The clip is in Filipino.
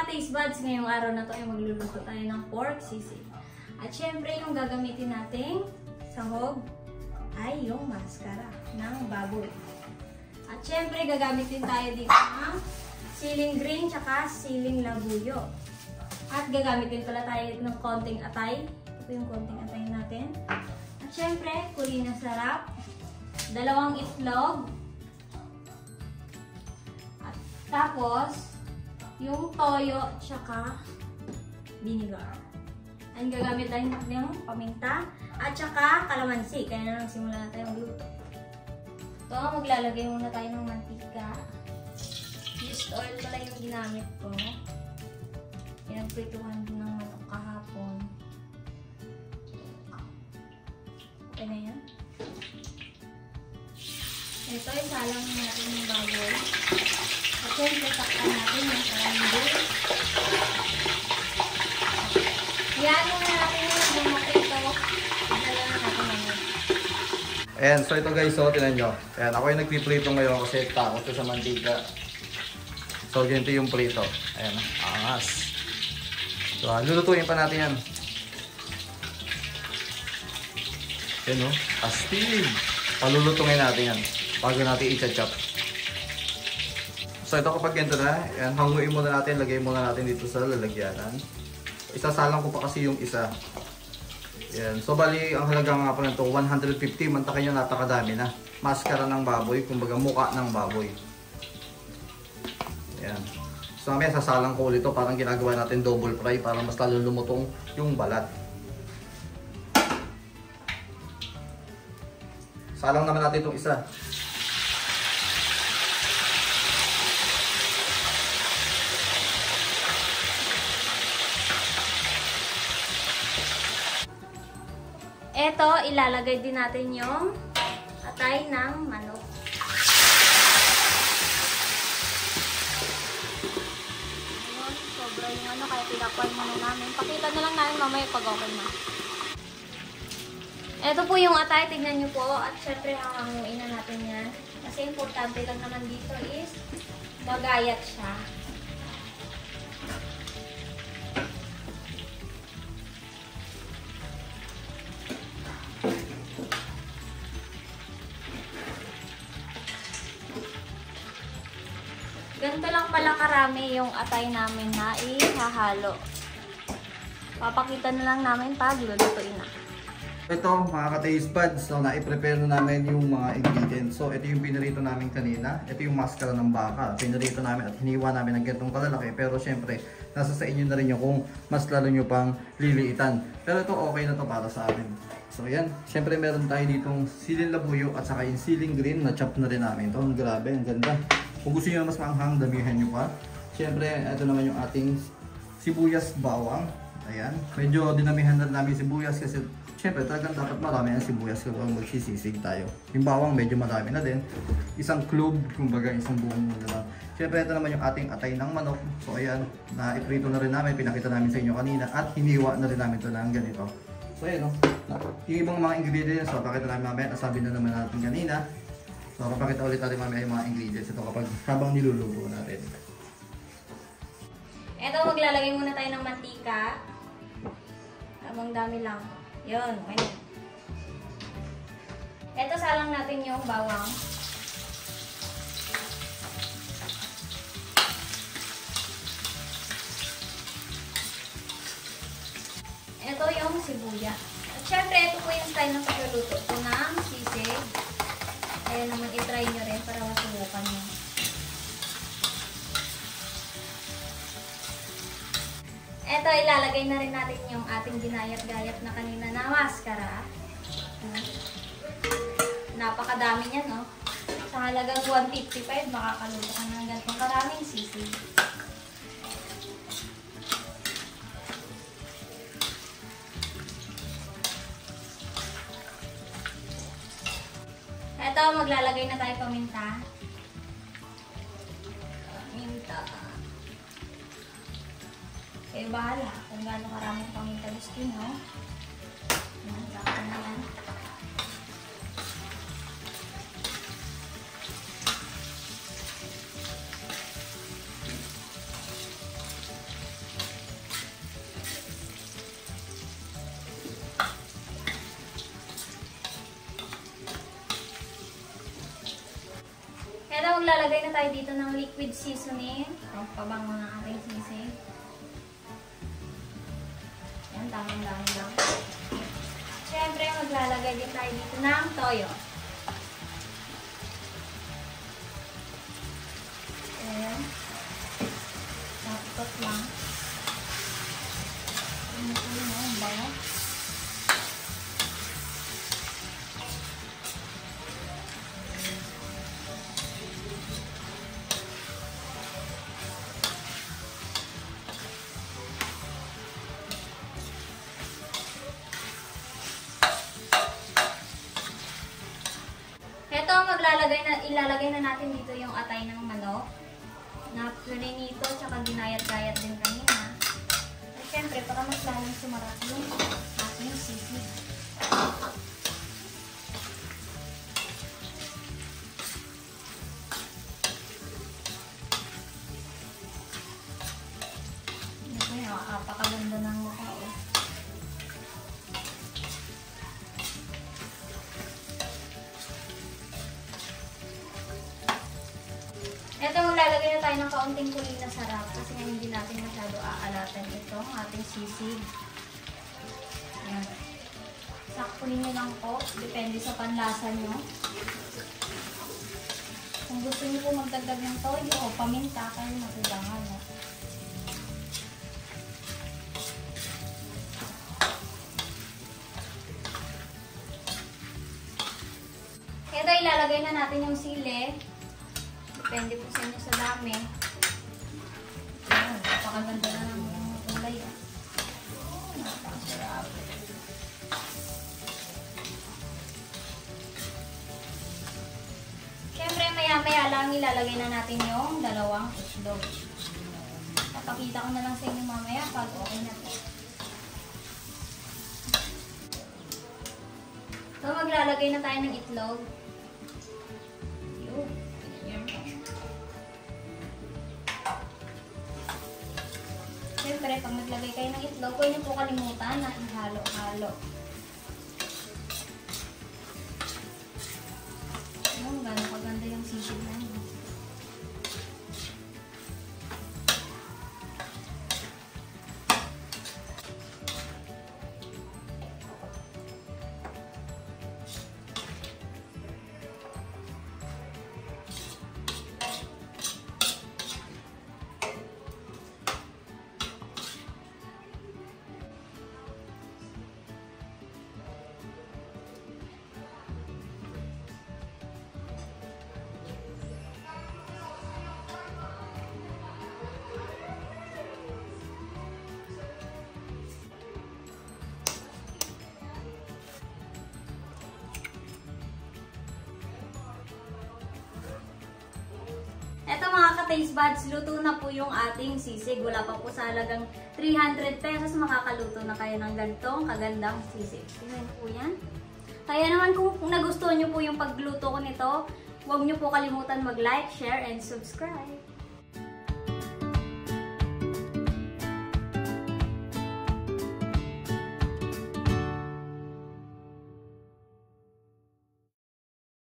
ka-taste buds, ngayong araw na to ay magluluto tayo ng pork sisig. At syempre, yung gagamitin nating sahog ay yung maskara ng baboy. At syempre, gagamitin tayo dito ng siling green tsaka siling labuyo. At gagamitin pala tayo ng konting atay. Ito yung konting atay natin. At syempre, kulinang sarap, 2 itlog, at tapos, yung toyo tsaka vinegar. Ang gagamit tayo ng paminta at tsaka kalamansi. Kaya na lang simula na tayo magluto. Ito, maglalagay muna tayo ng mantika. Used oil pala yung ginamit ko. Pinagprituhan din ng manok kahapon. Okay na yan. Ito, isalang natin yung baboy. At syempre, takpan natin yung karambol. Yan muna natin yung maprito. Igala na natin naman. Ayan, so ito guys, so tinan nyo. Ayan, ako yung nagpiprito ngayon kasi takot ko sa mantika. So, ganito yung prito. Ayan, angas. So, lulutuin pa natin yan. Ayan o, astig. Palulutungin natin yan bago natin i-chop. So, ito kapag ganito na, ayan, hanguin muna natin, lagay muna natin dito sa lalagyanan. Isasalang ko pa kasi yung isa. Ayan, so bali, ang halaga nga pa nito, 150, mantakin nyo napakadami na. Maskara ng baboy, kumbaga muka ng baboy. Ayan. So, mamaya sasalang ko ulit ito, parang ginagawa natin double fry para mas lalo lumutong yung balat. Salang naman natin itong isa. Ito, ilalagay din natin yung atay ng manok. Ayun, sobra yung ano, kaya tinakpan muna namin. Pakita na lang namin mamaya pag okay na. Ito po yung atay, tignan nyo po. At syempre, hahanguin na natin yan. Kasi importante lang naman dito is magayat siya. Ganito lang pala karami yung atay namin na ihahalo. Papakita na lang namin pag lulutuin na. Ito mga ka-taste buds, so na-i-prepare na namin yung mga ingredients. So ito yung pinirito namin kanina. Ito yung maskara ng baka. Pinirito namin at hiniwa namin ng ganitong kalalaki. Pero syempre, nasa sa inyo na rin yung kung mas lalo nyo pang liliitan. Pero ito okay na to para sa amin. So yan, syempre meron tayo ditong siling labuyo at saka yung siling green na chop na rin namin. Ito, grabe, ang ganda. Kung gusto nyo mas maanghang, damihan nyo pa. Syempre, ito naman yung ating sibuyas bawang. Ayan, medyo dinamihan na namin sibuyas kasi syempre talagang dapat marami ang sibuyas kapag magsisisig tayo. Yung bawang medyo marami na din. Isang clove, kumbaga isang buong na lang. Syempre ito naman yung ating atay ng manok. So ayan, na-iprito na rin namin, pinakita namin sa inyo kanina at hiniwa na rin namin ito ng ganito. So ayan o, yung ibang mga ingredients, so pakita namin mamaya, nasabi na naman natin kanina. So papakita ulit natin mamaya yung mga ingredients ito kapag habang niluluto natin. Ito, maglalagay muna tayo ng mantika. Habang dami lang. Yun, okay na. Ito, salang natin yung bawang. Ito yung sibuyas. At syempre, ito po yung style ng pagluluto ko ng sisig. Kaya naman itry nyo rin para masubukan nyo. Ito, ilalagay na rin natin yung ating ginayat-gayat na kanina na maskara. Napakadami niya, no? Sa halagang 155, makakaluto ka ng ganitong karaming sisig. Ito, maglalagay na tayo paminta. Paminta. Kayo bahala kung gaano karaming paminta gusto nyo. Yan, saka na yan. maglalagay na tayo dito ng liquid seasoning. Pabango ng ating sisig. Yan, tamang-dami lang. Siyempre, maglalagay din tayo dito ng toyo. Ayan. Tapos lang. Ang bango. Ilalagay na natin dito yung atay ng manok na prinito tsaka ginayat-gayat din kanina. At syempre, para mas lalong sumarap yung ating sisig. Ito yung napakaganda ng mukha. Ito, maglalagay na tayo ng kaunting kuling na sarap kasi nga hindi natin masyado aalatan ito, ating sisig. Ayan. Saktuhin nyo lang po, depende sa panlasa nyo. Kung gusto nyo po magdagdag ng toyo o paminta, kayo matulangan. No? Ito, ilalagay na natin yung sili. Depende po sa inyo sa dami. Ayan, napakaganda na ng kulay. Napakasarap. Siyempre, maya-maya lang ilalagay na natin yung dalawang itlog. Papakita ko na lang sa inyo mamaya pag okay na po. So, maglalagay na tayo ng itlog. Siyempre, pag naglagay kayo ng itlog, huwag niyo po kalimutan na ihalo-halo. Ayan, gano'n kaganda yung sisig na yun. Eto mga ka-taste buds, luto na po yung ating sisig. Wala pa po sa halagang 300 pesos makakaluto na kayo ng ganitong kagandang sisig. Tingnan po yan. Kaya naman kung nagustuhan nyo po yung pagluto ko nito, huwag nyo po kalimutan mag-like, share, and subscribe.